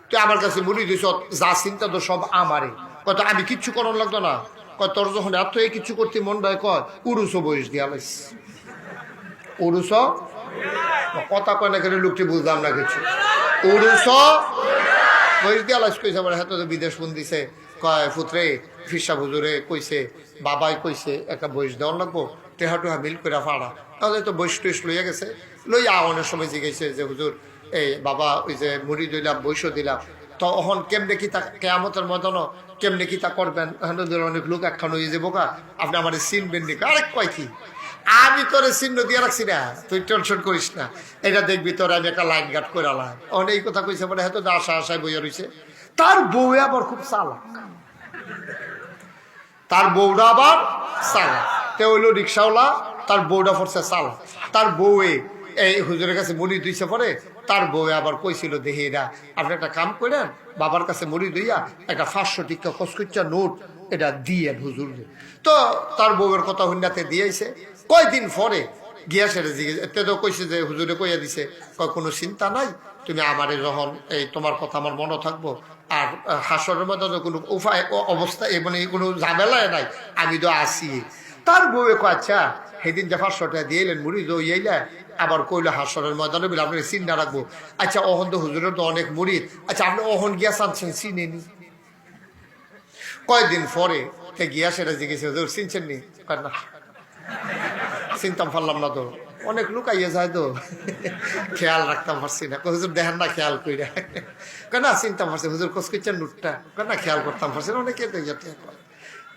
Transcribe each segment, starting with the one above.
তুই আমার কাছে মুড়ি দিস, যা চিন্তা তো সব আমারে। কত আমি কিচ্ছু করার লাগতো না। কয় তোর যখন এত কিছু করতে মন হয়, কয় উরুসও বয়স দিয়া লাইস। উরুস কথা কয় না, কেন লোকটি বুঝলাম না কিছু। উরুস বয়স দিয়া লাইস কইছে। আমার হাতে বিদেশ ফোন দিছে, কয় পুত্রে ফিরসা হুজুরে কইছে, বাবাই কইছে একটা বয়স দেওয়ার লাগবো, টেহা টুহা মিল করে ফাড়া। তাহলে তো বয়স টইস লইয়া গেছে। লইয়া অনেক সময় জিজ্ঞেসে যে হুজুর এই বাবা ওই যে মুড়ি দিলাম বৈশও দিলাম, তো অহন কেমনে কি তা কেয়ামতের ময়দানও কেমনে কি তা করবেন? অনেক লোক একখান হয়ে যাবো কা, আপনি আমার চিনবেন নি? আরেক কয় কি আমি তোরে চিহ্ন দিয়ে রাখছি না, তুই টেনশন করিস না, এটা দেখবি তোর আমি একটা লাইন গার্ড করে আলাম। অনেক এই কথা কইছে, মানে হয়তো আশা আশায় বইয়া রয়েছে। তার বউ আবার খুব চালাক, তার বউরা আবার চালাক। তে হইলো রিক্সাওয়ালা, তার বউটা পড়ছে চালাক। তার বউয়ে এই হুজুরের কাছে মুড়ি দিয়েছে পরে, তার বউয়ে আবার কইছিল দেখি এরা আপনি একটা কাম করেন, বাবার কাছে মুড়ি দইয়া একটা 500 টিকা কসকইচা নোট এটা দিয়ে হুজুর। তো তার বউয়ের কথা হুন্ডাতে দিয়েছে। কয়দিন পরে গিয়া সেরে জিজ্ঞেস এতে তো কইছে যে হুজুরে কইয়া দিছে, কয় কোনো চিন্তা নাই, তুমি আমারে যখন এই তোমার কথা আমার মনে থাকবো, আর হাসরের মধ্যে কোনো উপায় অবস্থা মানে কোনো ঝামেলায় নাই, আমি তো আসি। তার বউয়ে কয় আচ্ছা সেদিন যে 500 টাকা দিয়ে এলেন মুড়ি দইয়াইলা, আবার কইলো হাসরের ময়দানে বলে আপনি চিন্তা রাখবো। আচ্ছা অহন তো হুজুরের তো অনেক মুড়িদ, আচ্ছা আপনি অহন গিয়া চাচ্ছেন চিনেনি? কয়দিন পরে গিয়া সেটা জিজ্ঞেস হুজুর চিনছেন নি? না চিনতাম পারলাম না তো, অনেক লোক আইয়া যায় তো খেয়াল রাখতাম পারছি না। হুজুর দেখেন না খেয়াল কইরা, না চিনতাম পারছি হুজুর কসকইচার নোটটা, না খেয়াল করতাম পারছি না, অনেকে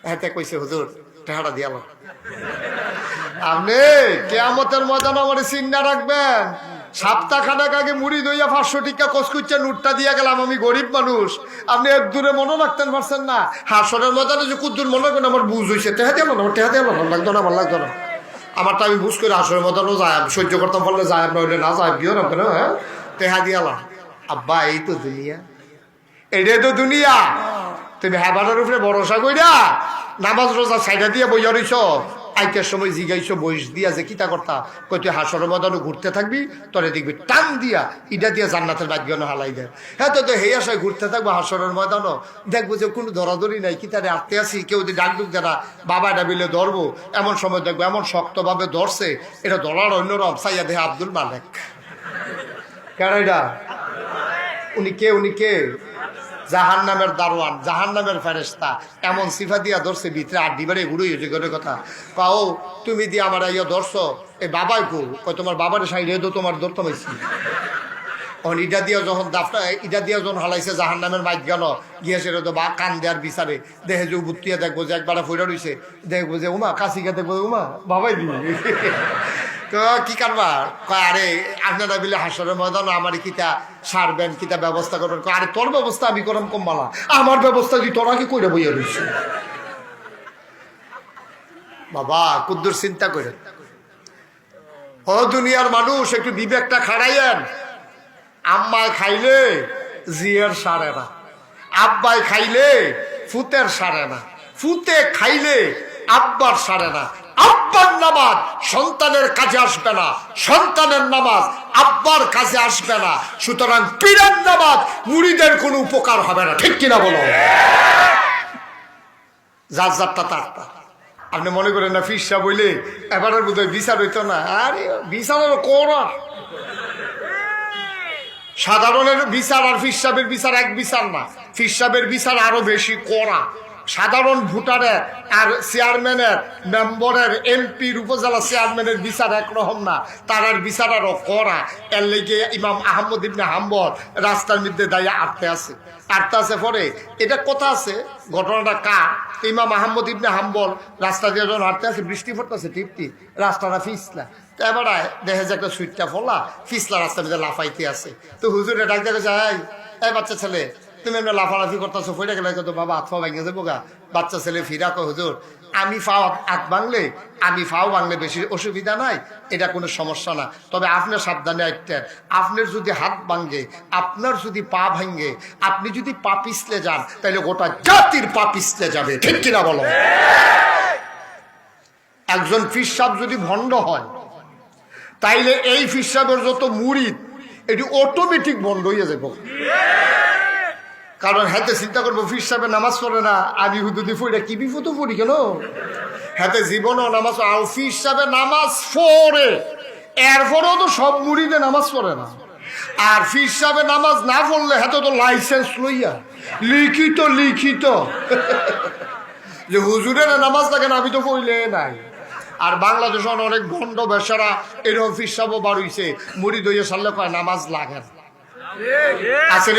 হাতে কইছে হুজুর টেহাটা দিয়াল। আপনি কিয়ামতের ময়দানে আমার চিন্তা রাখবেন, সপ্তাহখানেক আগে মুড়ি দইয়া 500 টিকা কসকইচা নোটটা দিয়া গেলাম, আমি গরিব মানুষ, আপনি এক দূরে মনে রাখতেন পারছেন না। হাসরের ময়দানে যে কুদ্দুর মনে করেন আমার বুঝ হয়েছে, টেহা দিয়াল না, টেহা দিয়াল না, লাগতো না, আমার লাগতো না, আমারটা আমি বুঝ করে হাসরের ময়দানও যায়, সহ্য করতাম পারলে যায়, না হইলে না যায়, গিয়েও না কেন, হ্যাঁ টেহা দিয়ালাম। আব্বা এই তো দুনিয়া, এটাই তো দুনিয়া। তুমি হেবাটার উপরে ভরসা কইরা নামাজ রোজা সাইডা দিয়ে বইয়া রইছ, আইতের সময় জিগাইছো বয়স দিয়া যে কিতা করতা, কই তুই হাসরের ময়দানে ঘুরতে থাকবি, তোরে দেখবি টান দিয়া ইটা দিয়া জান্নাতের ভাগ্যনো হালাই দেয়। হ্যাঁ তো হেই আসায় ঘুরতে থাকবো হাসরের ময়দানও, দেখবো যে কোনো ধরাধরি নাই, কিতারে আটতে আসি, কেউ যদি ডাক ডুক যারা বাবা ডাবিলে ধরবো, এমন সময় দেখবো এমন শক্তভাবে ধরছে, এটা ধরার অন্যরম সাইয়া দেহে আব্দুল মালেক। কেন এটা? উনি কে? উনি কে? জাহান নামের দারোয়ান, জাহান নামের ফেরেস্তা, এমন সিফা দিয়া ধরছে ভিতরে আড্ডি বাড়ি ঘুরে হয়েছে করে কথা পাও তুমি দিয়ে আমার ইয়া ধরছো, এই বাবাই কো, তোমার বাবার সাইডে তো তোমার ধরতে হয়েছি। তখন ইটা দিয়া যখন দাফটা ইটা দিয়া যখন হালাইছে জাহান নামের মাইক গেল, গিয়েছে তো বা কান দেওয়ার বিচারে দেখে যে বুত্তিয়া দেখবো যে একবার ফইরা রয়েছে, দেখবো যে উমা কাশিকা, দেখবো উমা বাবাই দি তো কি কারবার। কয় আরে আপনারা বিলে হাসরের ময়দান আমার কিতা সারবেন, কিতা ব্যবস্থা করবেন। আরে তোর ব্যবস্থা আমি করলাম কমবালা, আমার ব্যবস্থা যদি তোরা কি কইরা বইয়া রইছে। বাবা কুদ্দুর চিন্তা করেন, ও দুনিয়ার মানুষ একটু বিবেকটা খাড়াইয়েন। আম্মায় খাইলে জিয়ার সারে না, আব্বাই খাইলে ফুতের সারে না, ফুতে খাইলে আব্বার সারে না, আব্বার নামাজ সন্তানের কাজে আসবে না, সন্তানের নামাজ আব্বার কাজে আসবে না, সুতরাং পীরের নামাজ মুরিদের কোনো উপকার হবে না। ঠিক কিনা বলো? যার যারটা তারটা। আপনি মনে করেন না ফিরসা বইলে এবারের বোধ হয় বিচার হইতো না? আরে বিচারের করা, সাধারণের বিচার আর ফিরসাবের বিচার এক বিচার না, ফিরসাবের বিচার আরো বেশি কড়া। সাধারণ ভোটারের আর চেয়ারম্যানের, মেম্বরের, এমপির, উপজেলা চেয়ারম্যানের বিচার একরকম না, তার বিচার আরো কড়া। এর লেগে ইমাম আহমদ ইবনে হাম্বল রাস্তার মধ্যে দাঁড়িয়ে আটতে আছে পরে এটা কথা আছে, ঘটনাটা কার? ইমাম আহমদ ইবনে হাম্বল রাস্তা দিয়ে যখন হাঁটতে আছে, বৃষ্টি পড়তেছে টিপটি, রাস্তাটা ফিসলা, তো এবারে দেখে যে একটা সুইটটা ফলা ফিসলা রাস্তার মধ্যে লাফাইতে আছে। তো হুজুরে ডাক দেখে যায়, এই বাচ্চা ছেলে তুমি এমনি লাফালাফি করতেছো, ফইটা গেলে তো বাবা হাত পা ভাঙে যাবো গা। বাচ্চা ছেলে ফিরা কো হুজুর আমি ফাও হাত ভাঙলে, আমি ফাও ভাঙলে বেশি অসুবিধা নাই, এটা কোনো সমস্যা না, তবে আপনার সাবধানে একটা, আপনার যদি হাত ভাঙে, আপনার যদি পা ভাঙে, আপনি যদি পা পিছলে যান তাহলে গোটা জাতির পা পিছলে যাবে। ঠিক কিনা বলো? একজন পীর সাহেব যদি ভণ্ড হয় তাইলে এই পীর সাহেবের যত মুরিদ এটি অটোমেটিক বন্ধ হয়ে যাবে। কারণ হাতে চিন্তা করবো ফির সাহেব নামাজ পড়ে না, আমি হুদুদি ফুড়ে কি বিফুতু ফুড়ি কেন হাতে জীবনও নামাজ, আর ফির সাহেব নামাজ পড়ে এরপরেও তো সব মুড়িদে নামাজ পড়ে না। আর ফির সাহেব নামাজ না পড়লে হাতে তো লাইসেন্স লইয়া লিখিত যে হুজুরের নামাজ লাগে না, আমি তো পড়লে নাই। আর বাংলাদেশ অনেক ভণ্ড বেশারা এরকম ফির সাহেব বার হইছে, মুড়ি দইয়ে সারলে কয় নামাজ লাগে না, আছে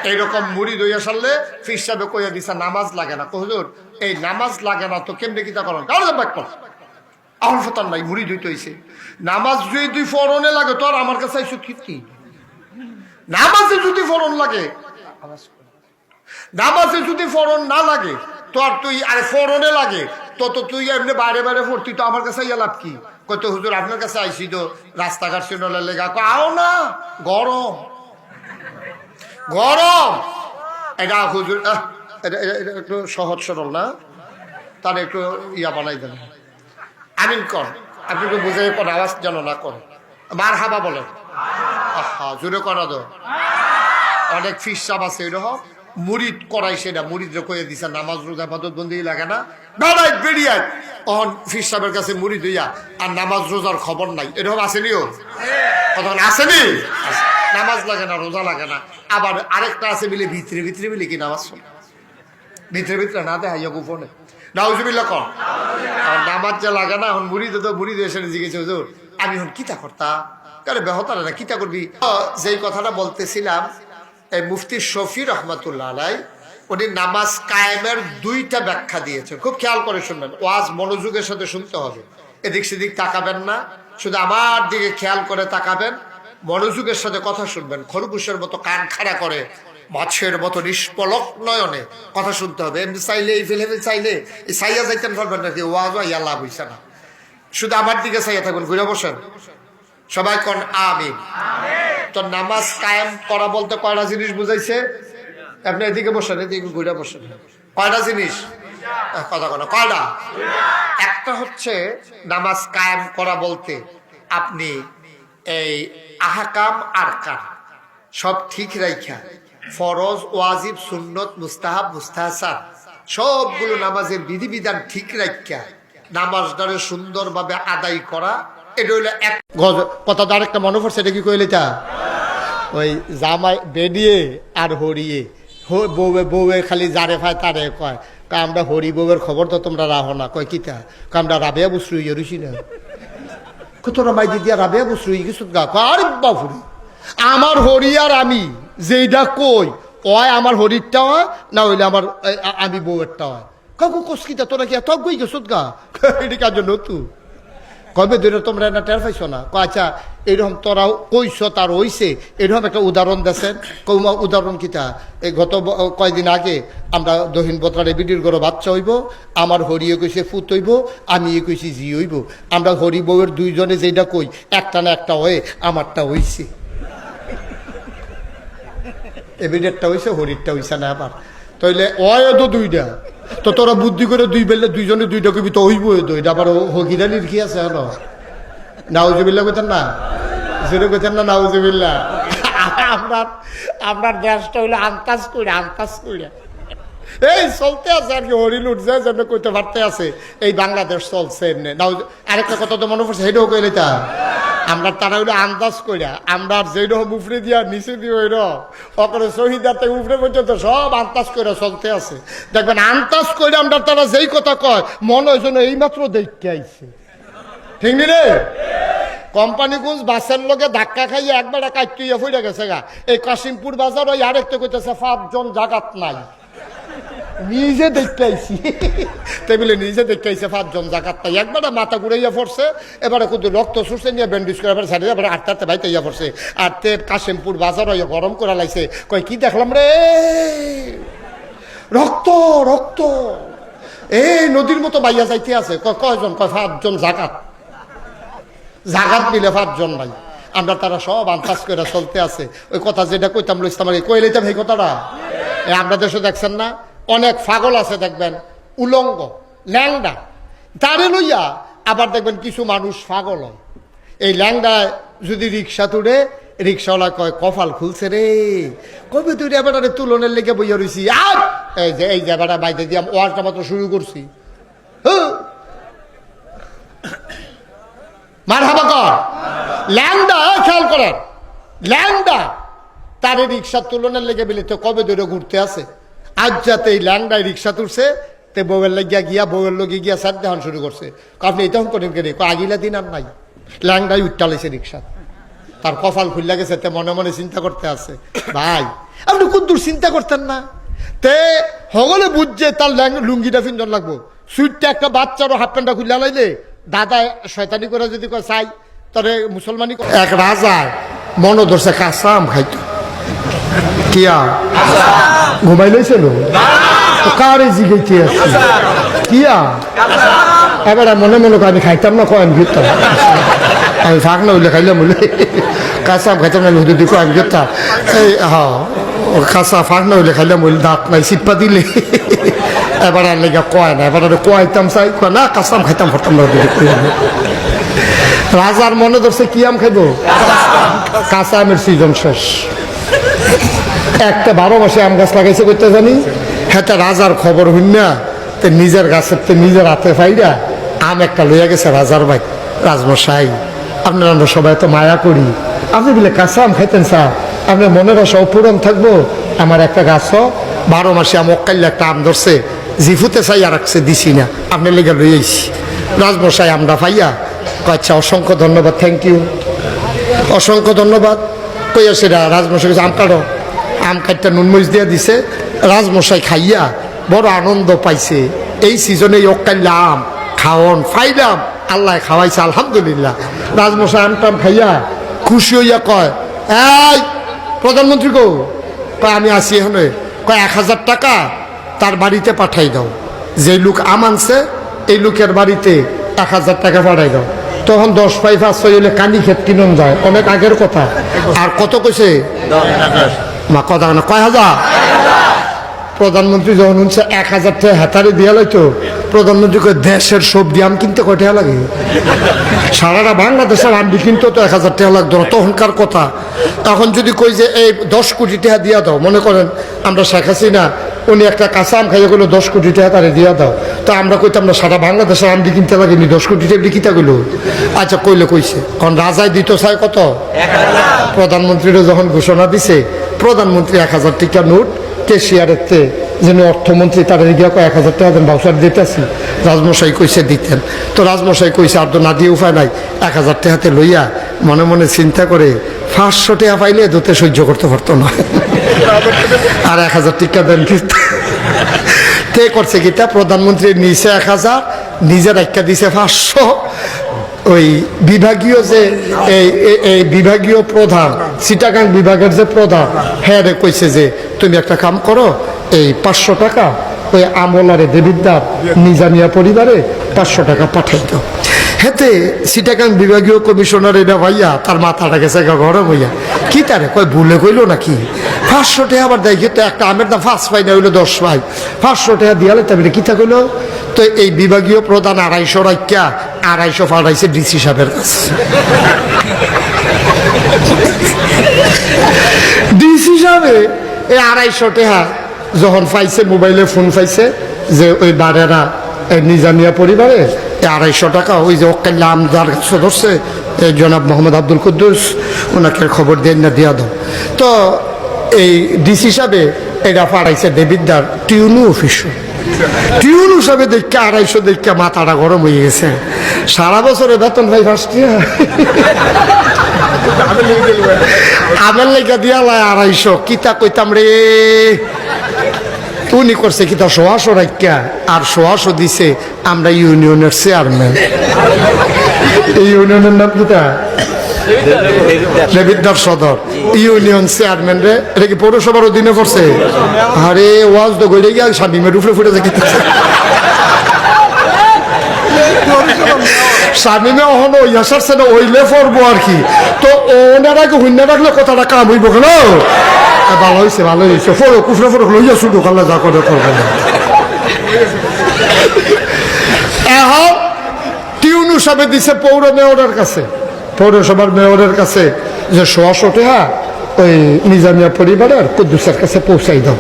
এইরকম মুড়ি দইয়া সারলে ফির সাহেব কইয়া দিছে নামাজ লাগে না। হুজুর এই নামাজ লাগে না তো কেমনে কিতা করেন? আমার ফতার নাই, মুড়ি দইতে হইছে। নামাজ যদি তুই ফরনে লাগে তোর আমার কাছে আইসো কি? নামাজে যদি ফরন লাগে, নামাজে যদি ফরন না লাগে তোর, তুই আরে ফরনে লাগে তো তুই এমনি বাইরে বাইরে পড়তি, তো আমার কাছে ইয়া লাভ কি? কত হুজুর আপনার কাছে আইসি তো রাস্তাঘাট সিনলে লেগা, আও না গরম গরম। এটা হুজুর এটা একটু সহজ সরল না, তার একটু ইয়া বানাই দেন, আমিন কর, আপনি একটু বুঝে কোন আওয়াজ যেন না করে, মার হাবা বলেন, আহা জোরে করা দো। অনেক ফিস সাপ আছে এরকম মুরিদ করাই, সেটা মুরিদ কয়ে দিছে নামাজ রোজা বাদত বন্দি লাগে না, বেড়াই বেরিয়ায় অন ফিস সাহেবের কাছে মুরিদ হইয়া আর নামাজ রোজার খবর নাই, এরকম আসেনিও কতক্ষণ আসেনি, নামাজ লাগে না রোজা লাগে না। আবার আরেকটা আছে মিলে ভিতরে মিলে কি নামাজ ভিতরে না দেয় গোপনে নাউজুবিল্লাহ কর, নামাজ যা লাগে না। এখন মুরিদ তো মুরিদ এসে জিজ্ঞেস হুজুর আমি এখন কিতা করতাম, আরে বেহতারে না কিতা করবি। যেই কথাটা বলতেছিলাম, এই মুফতি শফি রহমতুল্লাহ আলাই উনি নামাজ কায়েমের দুইটা ব্যাখ্যা দিয়েছেন, খুব খেয়াল করে শুনবেন, ওয়াজ মনোযোগের সাথে শুনতে হবে, এদিক সেদিক তাকাবেন না, শুধু আমার দিকে খেয়াল করে তাকাবেন, মনোযোগের সাথে কথা শুনবেন, খরগোশের মতো কান খাড়া করে মাছের মতো নিষ্পলক নয়নে কথা শুনতে হবে। এমনি চাইলে এই ফেলে চাইলে এই চাইয়া যাইতেন পারবেন নাকি, ওয়াজ ইয়া লাভ হইছে না, শুধু আমার দিকে চাইয়া থাকবেন, ঘুরে বসেন সবাই কোন আমিন। তো নামাজ কায়েম করা বলতে কয়টা জিনিস বুঝাইছে? আপনি এদিকে বসেন, এদিকে ঘুরে বসেন, কয়টা জিনিস কথা কোন কয়টা? একটা হচ্ছে নামাজ কায়েম করা বলতে আপনি এই আহকাম আরকান সব ঠিক রাইখা, ফরজ ওয়াজিব সুন্নত মুস্তাহাব মুস্তাহসান সবগুলো নামাজের বিধিবিধান ঠিক রাখা নামাজটারে সুন্দরভাবে আদায় করা, এটা হইলো এক কথা। তার একটা মনে পড়ছে, এটা কি কইলে তা ওই জামাই বেডিয়ে আর হরিয়ে বউয়ে খালি যারে ফায় তারে কয়, আমরা হরি বউয়ের খবর তো তোমরা রাখো না, কয় কিতা আমরা রাবেয়া বসরু ইয়ে রুসি না, তোরা মাই দিদি রাবেয়া বসরু কিছু গা আরে বাবুরি আমার হরি আর আমি যেইটা কই ওই আমার হরিরটা হয় না হইলে আমার আমি বউয়েরটা হয়। কাকু কসকিতা তোরা কি এত গই গেছ গা, এটা কাজ নতুন কবে ধরে তোমরা না টের পাইছো না? আচ্ছা এরকম তোরা কইস তার হইছে, এরকম একটা উদাহরণ দেন। কৌমা উদাহরণ কিতা, এই গত কয়দিন আগে আমরা দহিন বতরারে বিডির গড় বাচ্চা হইব, আমার হরিয়ে কইছে ফুত হইব, আমি কইছি জি হইব, আমরা হরি বউয়ের দুইজনে যেটা কই একটা না একটা হয়ে আমারটা হইছে, এবিডেরটা হইছে হরিরটা হইছে না আবার, তাইলে অয় তো দুইটা, তো তোরা বুদ্ধি করে দুই বেলে দুইজনে দুইটা কবি তো হইব, এটা আবার হকিরানির কি আছে হলো নাউজুবিল্লাহ কইতেন না, জোরে কইতেন না নাউজুবিল্লাহ। আপনার দেশটা হইলো আন্তাজ কইরা এই চলতে আছে আর কি, হরিণ উঠছে যেন কইতে পারতে আছে এই বাংলাদেশ চলছে এমনি। আরেকটা কথা তো মনে পড়ছে, সেটাও কইলে তা আমরা তারা হইলো আন্দাজ কইরা, আমরা যেরকম উপরে দিয়া নিচে দিয়ে ওই রকম শহীদার থেকে উপরে পর্যন্ত সব আন্দাজ কইরা চলতে আছে। দেখবেন আন্দাজ কইরা আমরা তারা যেই কথা কয় মনে হয় যেন এইমাত্র দেখতে আইছে, ঠিক নি রে? কোম্পানিগঞ্জ বাসের লগে ধাক্কা খাইয়ে একবার কাইটুইয়া ফুইরা গেছে গা, এই কাশিমপুর বাজার ওই আরেকটা কইতেছে 5 জন জাগাত নাই, নিজে দেখতে আইছি টেবিলে নিজে দেখতে আইছে 5 জন জাকাত পাই, একবারে মাথা ঘুরাইয়া পড়ছে, এবারে কিন্তু রক্ত শুষে নিয়ে ব্যান্ডেজ করে এবার সাইডে এবার আটটাতে বাইতে ইয়া পড়ছে, আর তে কাশিমপুর বাজার হইয়া গরম করে লাইছে, কয় কি দেখলাম রে, রক্ত রক্ত এই নদীর মতো বাইয়া যাইতে আছে, কয়জন, কয় 5 জন জাকাত মিলে 5 জন ভাই, আমরা তারা সব আন্দাজ করে চলতে আছে। ওই কথা যেটা কইতাম লইতাম কই লইতাম এই কথাটা, আমরা দেশে দেখছেন না অনেক পাগল আছে দেখবেন উলঙ্গ ল্যাংডা, তারে লইয়া আবার দেখবেন কিছু মানুষ পাগল হয়, এই ল্যাংডায় যদি রিক্সা তুলে রিক্সাওয়ালা কয় কপাল খুলছে রে, কবে তুই এবারে তুলনের লেগে বইয়া রইছি। আর এই যে বেটা বাইতে দিয়ে ওয়াজটা মাত্র শুরু করছি, মারহাবা কর ল্যাংডা, খেয়াল করেন ল্যাংডা তারে রিক্সা তুলনের লেগে বলে তো কবে ধরে ঘুরতে আছে। আজ যাতে এই ল্যাংডায় রিক্সা তুলছে তে বউয়ের লাগিয়া গিয়া বউয়ের লগে গিয়া সার দেখান শুরু করছে। আপনি এটা করেন কে আগিলা দিন আর নাই, ল্যাংডায় উঠটালেছে রিক্সা, তার কপাল খুললা গেছে, তে মনে মনে চিন্তা করতে আছে। ভাই আপনি কোন দূর চিন্তা করতেন না, তে হগলে বুঝছে তার লুঙ্গিটা ফিন্দন লাগবো, সুইটটা একটা বাচ্চারও হাফ প্যান্টটা খুললা লাইলে দাদা শয়তানি করে যদি কয় চাই তবে মুসলমানি। এক রাজা মনে ধরছে কাঁচা আম খাইতো, কিয়া ঘুমাই লইছিল কারে জিগাইতে আসছে কিয়া, এবার মনে মনে আমি খাইতাম না, কয় আমি ঘুরতাম, আমি ফাঁক না হইলে খাইলাম বলে কাঁচা আম খাইতাম না, হুদু দিকে আমি ঘুরতাম। এই হ্যাঁ কাঁচা ফাঁক না হইলে খাইলাম বলে দাঁত নাই চিপ্পা দিলে এবার আর লেগে কয় না, এবার কয়াইতাম চাই কয় না কাঁচা আম খাইতাম পারতাম না। রাজার মনে ধরছে কি আম খাইব, কাঁচা আমের সিজন শেষ। একটা 12 মাসে আম গাছ লাগাইছে করতে জানি, হ্যাঁ রাজার খবর হইন না, তে নিজের গাছের তে নিজের হাতে ফাইরা আম একটা লইয়া গেছে রাজার ভাই। রাজমশাই আপনার আমরা সবাই তো মায়া করি, আপনি বলে কাঁচা আম খাইতেন স্যার, আপনার মনের আশা অপূরণ থাকবো। আমার একটা গাছ 12 মাসে আম অকাইলে একটা আম ধরছে, জিফুতে চাইয়া রাখছে দিছি না, আপনার লেগে লই আইছি। রাজমশাই আমরা পাইয়া আচ্ছা অসংখ্য ধন্যবাদ, থ্যাংক ইউ, অসংখ্য ধন্যবাদ কইয়া সেটা রাজমশাই আম কাটো, আম কাটটা নুনমরিচ দিয়া দিছে। রাজমশাই খাইয়া বড় আনন্দ পাইছে, এই সিজনে অকাইলা আম খাওয়ন ফাইলাম, আল্লাহ খাওয়াইছে আলহামদুলিল্লাহ। রাজমশাই আম টাম খাইয়া খুশি হইয়া কয় এই প্রধানমন্ত্রী গো, কয় আমি আসি এখানে, কয় 1000 টাকা তার বাড়িতে পাঠাই দাও, যে লোক আম আনছে এই লোকের বাড়িতে 1000 টাকা পাঠাই দাও। তখন 10 পাই 5 হইলে কানি ক্ষেত কিনন যায়, অনেক আগের কথা। আর কত কইছে মা কথা না, কয় হাজার। প্রধানমন্ত্রী যখন শুনছে 1000 টাকা হাতারে দিয়া লাইতো, প্রধানমন্ত্রীকে দেশের সবজি আম কিনতে কয় টাকা লাগে, সারাটা বাংলাদেশের আম কিনতে তো 1000 টাকা লাগতো না তখনকার কথা। তখন যদি কই যে এই 10 কোটি টাকা দিয়া দাও, মনে করেন আমরা শেখ হাসিনা উনি একটা কাঁচা আম খাইয়ে গেলো 10 কোটি টাকা তারে দিয়া দাও, তো আমরা কইতাম না সারা বাংলাদেশের আম কিনতে লাগেনি 10 কোটি টাকা কিতা গেলো। আচ্ছা কইলে কইছে, কারণ রাজায় দিত চাই কত, প্রধানমন্ত্রীরা যখন ঘোষণা দিছে প্রধানমন্ত্রী 1000 টাকা নোট কেশিয়ারের যিনি অর্থমন্ত্রী তারা গিয়া 1000 টাকা দেন বাউসার দিতেছি, রাজমশাই কইছে দিতেন। তো রাজমশাই কইছে আর তো না দিয়ে উপায় নাই, 1000 টাকাতে লইয়া মনে মনে চিন্তা করে 500 টাকা পাইলে দোতে সহ্য করতে পারতো না, আর 1000 টাকা দেন তে করছে কিতা, প্রধানমন্ত্রী নিচে 1000 নিজের একটা দিছে 500। ওই বিভাগীয় যে এই বিভাগীয় প্রধান চিটাগাং বিভাগের যে প্রধান হ্যাঁ রে কইছে যে তুমি একটা কাম করো, এই 500 টাকা ওই আমলারে দেবিদ্দার নিজামিয়া পরিবারে 500 টাকা পাঠাই দাও। হেতে চিটাগাং বিভাগীয় কমিশনার এটা ভাইয়া তার মাথাটা গেছে গরম হইয়া, কি তারে কয় ভুলে কইলো নাকি 500 টাকা আবার দেখি তো একটা আমের দাম 5 পাই না হইলো 10 পাই, 500 টাকা দিয়ালে তবে কিতা কইলো। তো এই বিভাগীয় প্রধান 250 রাখা 250 পাঠাইছে ডিসি সাহেবের কাছে। ডিসি সাহেবে এই 250 টাকা যখন পাইছে, মোবাইলে ফোন পাইছে যে ওই বারেরা নিজামিয়া পরিবারে 250 টাকা ওই যে অকাল্লা আমদার সদস্য জনাব মোহাম্মদ আব্দুল কুদ্দুস ওনাকে খবর দেন না দিয়া দাও। তো এই ডিসি সাহেবে এটা পাঠাইছে দেবিদ্দার টিউনু অফিসে, টিউনু সাহেবে দেখে 250 দেখে মাথাটা গরম হয়ে গেছে, সারা বছরে বেতন ভাই 5 টাকা আমের লেগে দিয়া লাই 250, কিতা কইতাম রে। উনি করছে কিতা 100 রাখা আর 100 দিছে আমরা ইউনিয়নের চেয়ারম্যান, এই ইউনিয়নের নাম কিতা দেবিদ্দার সদর ইউনিয়ন চেয়ারম্যান রে, এটা কি পৌরসভার অধীনে পড়ছে। আরে ওয়াজ তো গড়ে গিয়া স্বামীমের উপরে ফুটে দেখি স্বামীমে অহন ওই আসার সে ওইলে পড়বো আর কি। তো ওনারাকে হুন্য রাখলে কথাটা কাম হইব কেন, ভালো হয়েছে ভালো হয়েছে, ফোরো কুফরে ফোরো লইয়া শুধু কাল্লা যা করে করবে না। এখন টিউনু সাহেব দিছে পৌর মেয়রের কাছে, পৌরসভার মেয়রের কাছে যে 100 টাকা ওই নিজামিয়া পরিবারের কুদ্দুসের কাছে পৌঁছাই দাও।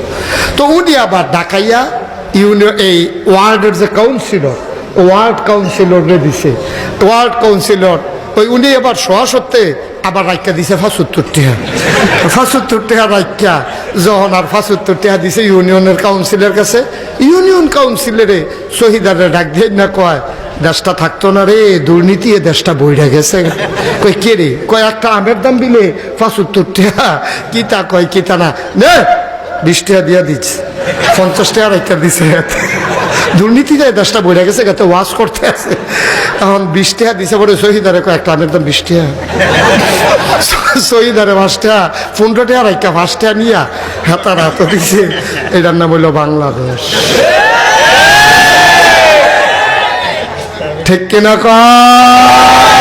তো উনি আবার ঢাকাইয়া ইউনিয়ন এই ওয়ার্ডের যে কাউন্সিলর, ওয়ার্ড কাউন্সিলরে দিছে। ওয়ার্ড কাউন্সিলর ওই উনি আবার 100 আবার রাইকা দিছে 75 টাকা। 75 টাকা রাইকা যখন আর 75 টাকা দিছে ইউনিয়নের কাউন্সিলের কাছে, ইউনিয়ন কাউন্সিলরে শহীদারে ডাক দিয়ে না কয়, দেশটা থাকতো না রে, দুর্নীতি এ দেশটা বইরা গেছে। কই কে রে? কয় একটা আমের দাম দিলে 75 টাকা। কিতা কয় কিতা না, নে 20 টাকা দিয়া দিচ্ছে, 50 টাকা রাইকা দিছে। দুর্নীতি যায় দেশটা বইরা গেছে, গেতে ওয়াশ করতে আছে। এখন 20 টাকা দিছে বলে শহীদারে কয় একটা আমের দাম 20 টাকা। শহীদারে 5 টাকা 15 টাকা রাইকা 5 টাকা নিয়া হাতার হাত দিছে। এটার নাম হইল বাংলাদেশ। ঠিক কিনা কয়?